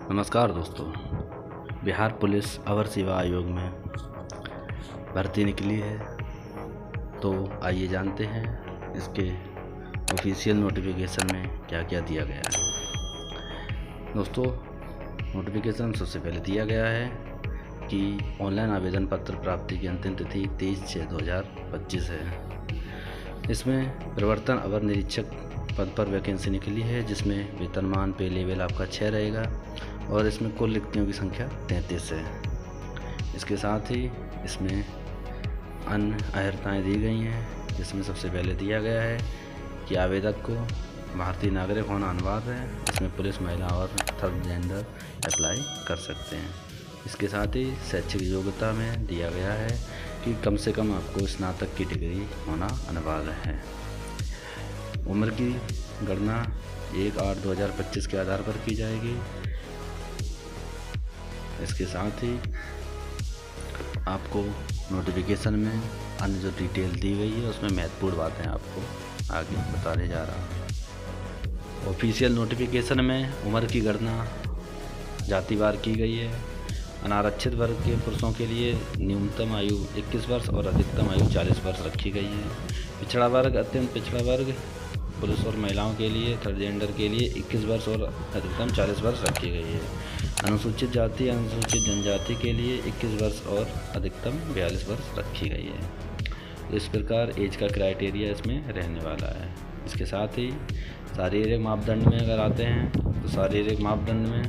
नमस्कार दोस्तों। बिहार पुलिस अवर सेवा आयोग में भर्ती निकली है, तो आइए जानते हैं इसके ऑफिशियल नोटिफिकेशन में क्या क्या दिया गया है। दोस्तों, नोटिफिकेशन सबसे पहले दिया गया है कि ऑनलाइन आवेदन पत्र प्राप्ति की अंतिम तिथि 23/6/2025 है। इसमें प्रवर्तन अवर निरीक्षक पद पर वैकेंसी निकली है, जिसमें वेतनमान पे लेवल आपका 6 रहेगा और इसमें कुल रिक्तियों की संख्या 33 है। इसके साथ ही इसमें अन्य अहर्ताएँ दी गई हैं, जिसमें सबसे पहले दिया गया है कि आवेदक को भारतीय नागरिक होना अनिवार्य है। इसमें पुलिस, महिला और थर्ड जेंडर अप्लाई कर सकते हैं। इसके साथ ही शैक्षिक योग्यता में दिया गया है कि कम से कम आपको स्नातक की डिग्री होना अनिवार्य है। उम्र की गणना 1/8/2025 के आधार पर की जाएगी। इसके साथ ही आपको नोटिफिकेशन में अन्य जो डिटेल दी गई है उसमें महत्वपूर्ण बातें आपको आगे बताने जा रहा हूँ। ऑफिशियल नोटिफिकेशन में उम्र की गणना जातिवार की गई है। अनारक्षित वर्ग के पुरुषों के लिए न्यूनतम आयु 21 वर्ष और अधिकतम आयु 40 वर्ष रखी गई है। पिछड़ा वर्ग, अत्यंत पिछड़ा वर्ग, पुरुष और महिलाओं के लिए, थर्ड जेंडर के लिए 21 वर्ष और अधिकतम 40 वर्ष रखी गई है। अनुसूचित जाति, अनुसूचित जनजाति के लिए 21 वर्ष और अधिकतम 42 वर्ष रखी गई है। तो इस प्रकार एज का क्राइटेरिया इसमें रहने वाला है। इसके साथ ही शारीरिक मापदंड में अगर आते हैं तो शारीरिक मापदंड में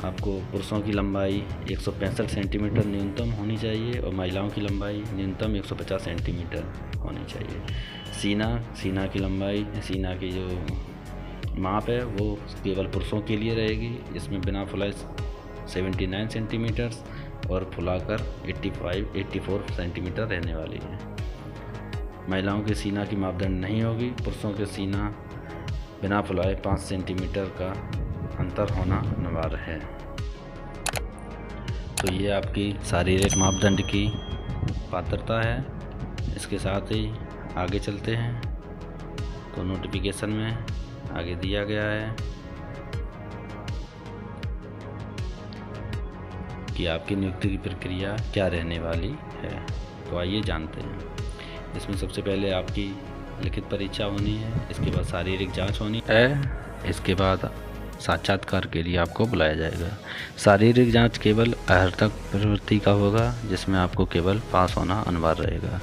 आपको पुरुषों की लंबाई 165 सेंटीमीटर न्यूनतम होनी चाहिए और महिलाओं की लंबाई न्यूनतम 150 सेंटीमीटर होनी चाहिए। सीना की लंबाई, सीना की जो माप है वो केवल पुरुषों के लिए रहेगी। इसमें बिना फुलाए 79 सेंटीमीटर्स और फुलाकर 84 सेंटीमीटर रहने वाली है। महिलाओं के सीना की मापदंड नहीं होगी। पुरुषों के सीना बिना फुलाए 5 सेंटीमीटर का अंतर होना अनिवार्य है। तो ये आपकी शारीरिक मापदंड की पात्रता है। इसके साथ ही आगे चलते हैं तो नोटिफिकेशन में आगे दिया गया है कि आपकी नियुक्ति की प्रक्रिया क्या रहने वाली है। तो आइए जानते हैं। इसमें सबसे पहले आपकी लिखित परीक्षा होनी है। इसके बाद शारीरिक जांच होनी है। इसके बाद साक्षात्कार के लिए आपको बुलाया जाएगा। शारीरिक जांच केवल अहर्तक प्रवृत्ति का होगा, जिसमें आपको केवल पास होना अनिवार्य रहेगा।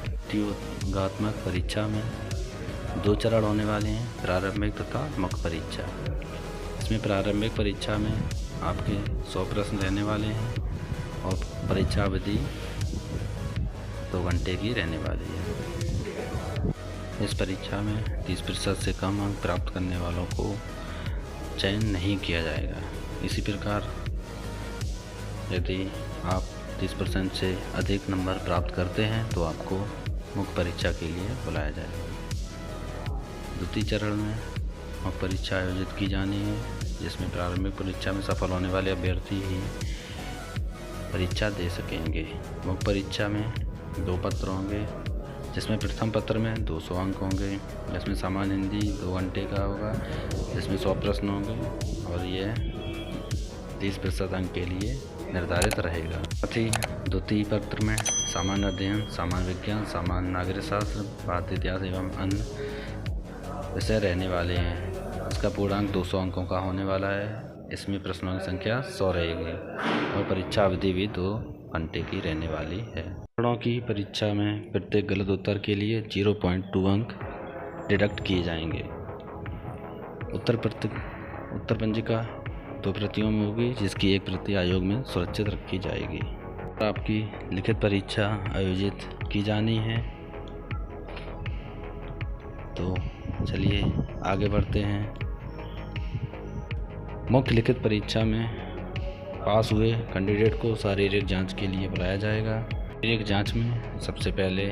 प्रतियोगात्मक परीक्षा में 2 चरण होने वाले हैं, प्रारंभिक तथा मुख्य परीक्षा। इसमें प्रारंभिक परीक्षा में आपके 100 प्रश्न रहने वाले हैं और परीक्षा अवधि 2 घंटे की रहने वाली है। इस परीक्षा में 30% से कम अंक प्राप्त करने वालों को चयन नहीं किया जाएगा। इसी प्रकार यदि आप 30% से अधिक नंबर प्राप्त करते हैं तो आपको मुख्य परीक्षा के लिए बुलाया जाएगा। द्वितीय चरण में मुख्य परीक्षा आयोजित की जानी है, जिसमें प्रारंभिक परीक्षा में सफल होने वाले अभ्यर्थी ही परीक्षा दे सकेंगे। मुख्य परीक्षा में 2 पत्र होंगे, जिसमें प्रथम पत्र में 200 अंक होंगे, जिसमें सामान्य हिंदी 2 घंटे का होगा, जिसमें 100 प्रश्न होंगे और ये 30% अंक के लिए निर्धारित रहेगा। साथ ही द्वितीय पत्र में सामान्य अध्ययन, सामान्य विज्ञान, सामान्य नागरिक शास्त्र, भारतीय इतिहास एवं अन्य विषय रहने वाले हैं। इसका पूर्णांक 200 अंकों का होने वाला है। इसमें प्रश्नों की संख्या 100 रहेगी और परीक्षा अवधि भी 2 घंटे की रहने वाली है। चरणों की परीक्षा में प्रत्येक गलत उत्तर के लिए 0.2 अंक डिडक्ट किए जाएंगे। उत्तर पंजिका 2 प्रतियों में होगी, जिसकी एक प्रति आयोग में सुरक्षित रखी जाएगी। आपकी लिखित परीक्षा आयोजित की जानी है। तो चलिए आगे बढ़ते हैं। मुख्य लिखित परीक्षा में पास हुए कैंडिडेट को शारीरिक जांच के लिए बुलाया जाएगा। शारीरिक जांच में सबसे पहले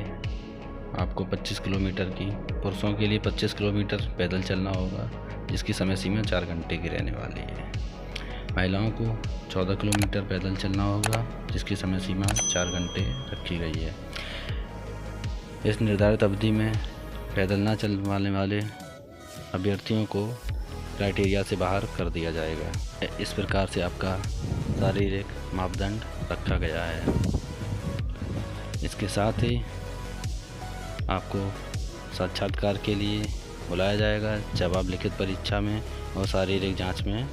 आपको 25 किलोमीटर की, पुरुषों के लिए 25 किलोमीटर पैदल चलना होगा, जिसकी समय सीमा 4 घंटे की रहने वाली है। महिलाओं को 14 किलोमीटर पैदल चलना होगा, जिसकी समय सीमा 4 घंटे रखी गई है। इस निर्धारित अवधि में पैदल न चलने वाले अभ्यर्थियों को क्राइटेरिया से बाहर कर दिया जाएगा। इस प्रकार से आपका शारीरिक मापदंड रखा गया है। इसके साथ ही आपको साक्षात्कार के लिए बुलाया जाएगा जब आप लिखित परीक्षा में और शारीरिक जांच में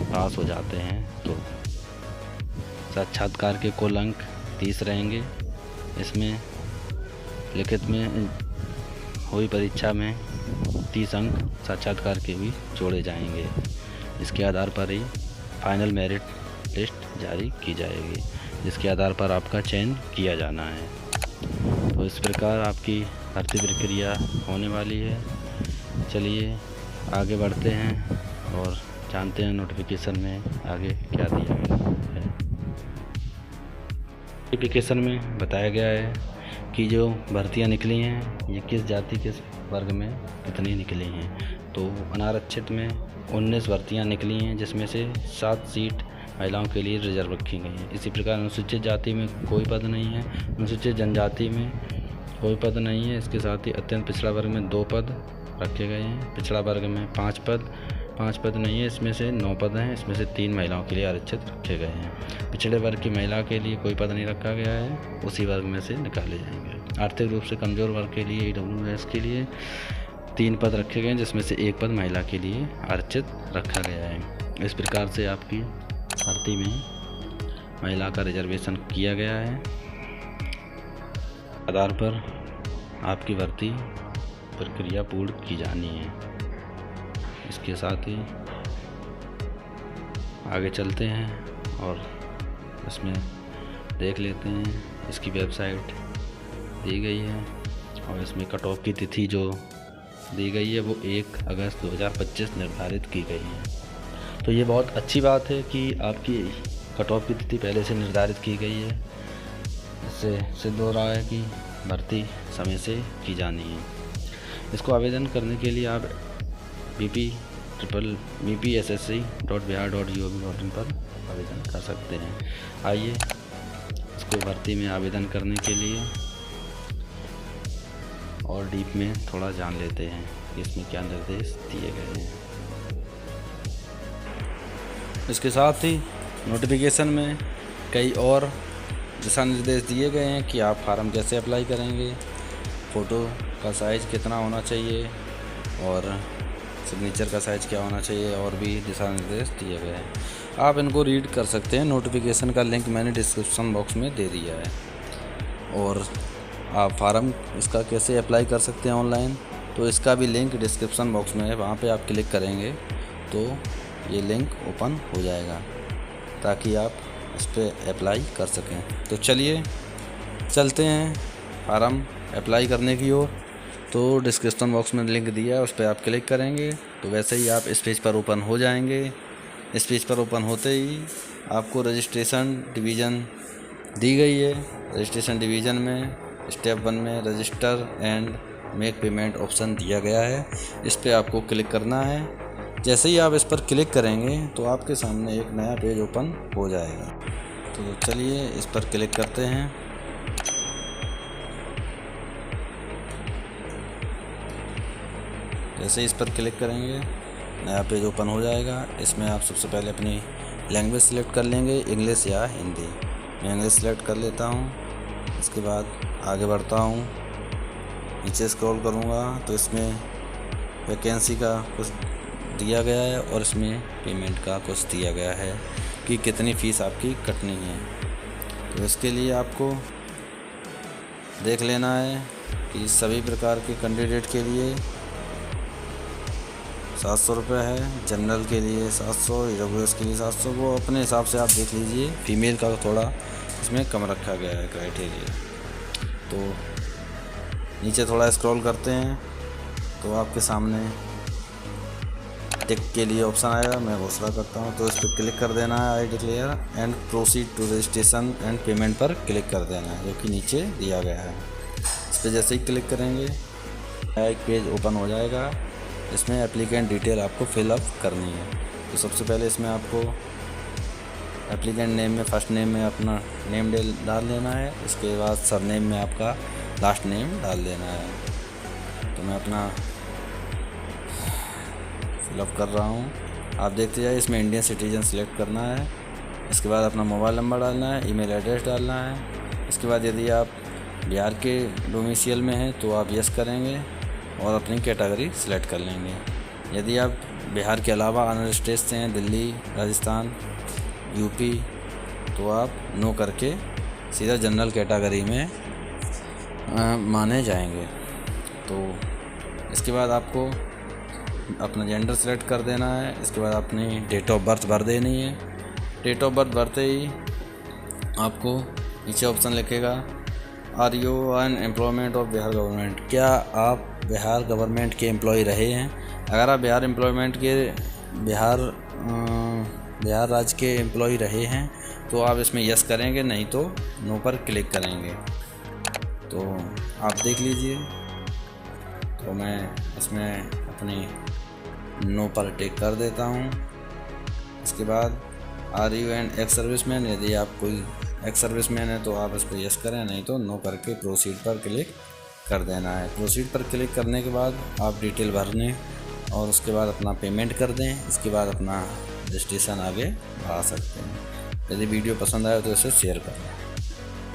पास हो जाते हैं। तो साक्षात्कार के कुल अंक 30 रहेंगे। इसमें लिखित में हुई परीक्षा में 30 अंक साक्षात्कार के भी जोड़े जाएंगे। इसके आधार पर ही फाइनल मेरिट लिस्ट जारी की जाएगी, जिसके आधार पर आपका चयन किया जाना है। तो इस प्रकार आपकी भर्ती प्रक्रिया होने वाली है। चलिए आगे बढ़ते हैं और जानते हैं नोटिफिकेशन में आगे क्या दिया गया है। नोटिफिकेशन में बताया गया है कि जो भर्तियां निकली हैं ये किस जाति किस वर्ग में कितनी निकली हैं। तो अनारक्षित में 19 भर्तियां निकली हैं, जिसमें से 7 सीट महिलाओं के लिए रिजर्व रखी गई हैं। इसी प्रकार अनुसूचित जाति में कोई पद नहीं है, अनुसूचित जनजाति में कोई पद नहीं है। इसके साथ ही अत्यंत पिछड़ा वर्ग में 2 पद रखे गए हैं। पिछड़ा वर्ग में 5 पद नहीं है, इसमें से 9 पद हैं। इसमें से 3 महिलाओं के लिए आरक्षित रखे गए हैं। पिछड़े वर्ग की महिला के लिए कोई पद नहीं रखा गया है, उसी वर्ग में से निकाले जाएंगे। आर्थिक रूप से कमज़ोर वर्ग के लिए EWS के लिए 3 पद रखे गए हैं, जिसमें से 1 पद महिला के लिए आरक्षित रखा गया है। इस प्रकार से आपकी भर्ती में महिला का रिजर्वेशन किया गया है। आधार पर आपकी भर्ती प्रक्रिया पूर्ण की जानी है। इसके साथ ही आगे चलते हैं और इसमें देख लेते हैं। इसकी वेबसाइट दी गई है और इसमें कट ऑफ की तिथि जो दी गई है वो 1 अगस्त 2025 निर्धारित की गई है। तो ये बहुत अच्छी बात है कि आपकी कट ऑफ की तिथि पहले से निर्धारित की गई है। इससे सिद्ध हो रहा है कि भर्ती समय से की जानी है। इसको आवेदन करने के लिए आप bpssc.bihar.gov.in पर आवेदन कर सकते हैं। आइए इसको भर्ती में आवेदन करने के लिए और डीप में थोड़ा जान लेते हैं कि इसमें क्या निर्देश दिए गए हैं। इसके साथ ही नोटिफिकेशन में कई और दिशा निर्देश दिए गए हैं कि आप फार्म कैसे अप्लाई करेंगे, फ़ोटो का साइज़ कितना होना चाहिए और सिग्नेचर का साइज़ क्या होना चाहिए, और भी दिशा निर्देश दिए गए हैं। आप इनको रीड कर सकते हैं। नोटिफिकेशन का लिंक मैंने डिस्क्रिप्शन बॉक्स में दे दिया है। और आप फार्म इसका कैसे अप्लाई कर सकते हैं ऑनलाइन, तो इसका भी लिंक डिस्क्रिप्शन बॉक्स में है। वहाँ पे आप क्लिक करेंगे तो ये लिंक ओपन हो जाएगा ताकि आप इस पर अप्लाई कर सकें। तो चलिए चलते हैं फार्म अप्लाई करने की ओर। तो डिस्क्रिप्शन बॉक्स में लिंक दिया है, उस पर आप क्लिक करेंगे तो वैसे ही आप इस पेज पर ओपन हो जाएंगे। इस पेज पर ओपन होते ही आपको रजिस्ट्रेशन डिवीज़न दी गई है। रजिस्ट्रेशन डिवीज़न में स्टेप 1 में register and make payment option दिया गया है। इस पर आपको क्लिक करना है। जैसे ही आप इस पर क्लिक करेंगे तो आपके सामने एक नया पेज ओपन हो जाएगा। तो चलिए इस पर क्लिक करते हैं। जैसे इस पर क्लिक करेंगे नया पेज ओपन हो जाएगा। इसमें आप सबसे पहले अपनी लैंग्वेज सिलेक्ट कर लेंगे, इंग्लिश या हिंदी। मैं इंग्लिश सिलेक्ट कर लेता हूँ। इसके बाद आगे बढ़ता हूँ, नीचे स्क्रॉल करूँगा तो इसमें वैकेंसी का कुछ दिया गया है और इसमें पेमेंट का कुछ दिया गया है कि कितनी फ़ीस आपकी कटनी है। तो इसके लिए आपको देख लेना है कि सभी प्रकार के कैंडिडेट के लिए 700 रुपये है, जनरल के लिए 700, EWS के लिए 700। वो अपने हिसाब से आप देख लीजिए। फीमेल का थोड़ा इसमें कम रखा गया है क्राइटेरिया। तो नीचे थोड़ा स्क्रॉल करते हैं तो आपके सामने टिक के लिए ऑप्शन आएगा। मैं घोषणा करता हूं तो इस पर क्लिक कर देना है, I declare and proceed to registration and payment पर क्लिक कर देना है, जो कि नीचे दिया गया है। इस पर जैसे ही क्लिक करेंगे एक पेज ओपन हो जाएगा। इसमें एप्लीकेंट डिटेल आपको फिलअप करनी है। तो सबसे पहले इसमें आपको एप्लीकेंट नेम में फर्स्ट नेम में अपना नेम डाल देना है। इसके बाद सरनेम में आपका लास्ट नेम डाल देना है। तो मैं अपना फिलअप कर रहा हूँ। आप देखते जाइए। इसमें इंडियन सिटीजन सेलेक्ट करना है। इसके बाद अपना मोबाइल नंबर डालना है, ईमेल एड्रेस डालना है। इसके बाद यदि आप बिहार के डोमिसाइल में हैं तो आप यस करेंगे और अपनी कैटेगरी सेलेक्ट कर लेंगे। यदि आप बिहार के अलावा अदर स्टेट से हैं, दिल्ली, राजस्थान, यूपी, तो आप नो करके सीधा जनरल कैटेगरी में माने जाएंगे। तो इसके बाद आपको अपना जेंडर सेलेक्ट कर देना है। इसके बाद अपनी डेट ऑफ बर्थ भर देनी है। डेट ऑफ बर्थ भरते ही आपको नीचे ऑप्शन लिखेगा are you an employment of Bihar government, क्या आप बिहार गवर्नमेंट के एम्प्लॉय रहे हैं। अगर आप बिहार राज्य के एम्प्लॉय रहे हैं तो आप इसमें यस करेंगे, नहीं तो नो पर क्लिक करेंगे। तो आप देख लीजिए। तो मैं इसमें अपनी नो पर टिक कर देता हूँ। इसके बाद are you an ex serviceman, यदि आप कोई एक्स सर्विसमैन है तो आप इस पर यस करें, नहीं तो नो करके प्रोसीड पर क्लिक कर देना है। प्रोसीड पर क्लिक करने के बाद आप डिटेल भरने और उसके बाद अपना पेमेंट कर दें। इसके बाद अपना रजिस्ट्रेशन आगे बढ़ा सकते हैं। यदि वीडियो पसंद आए तो इसे शेयर करें।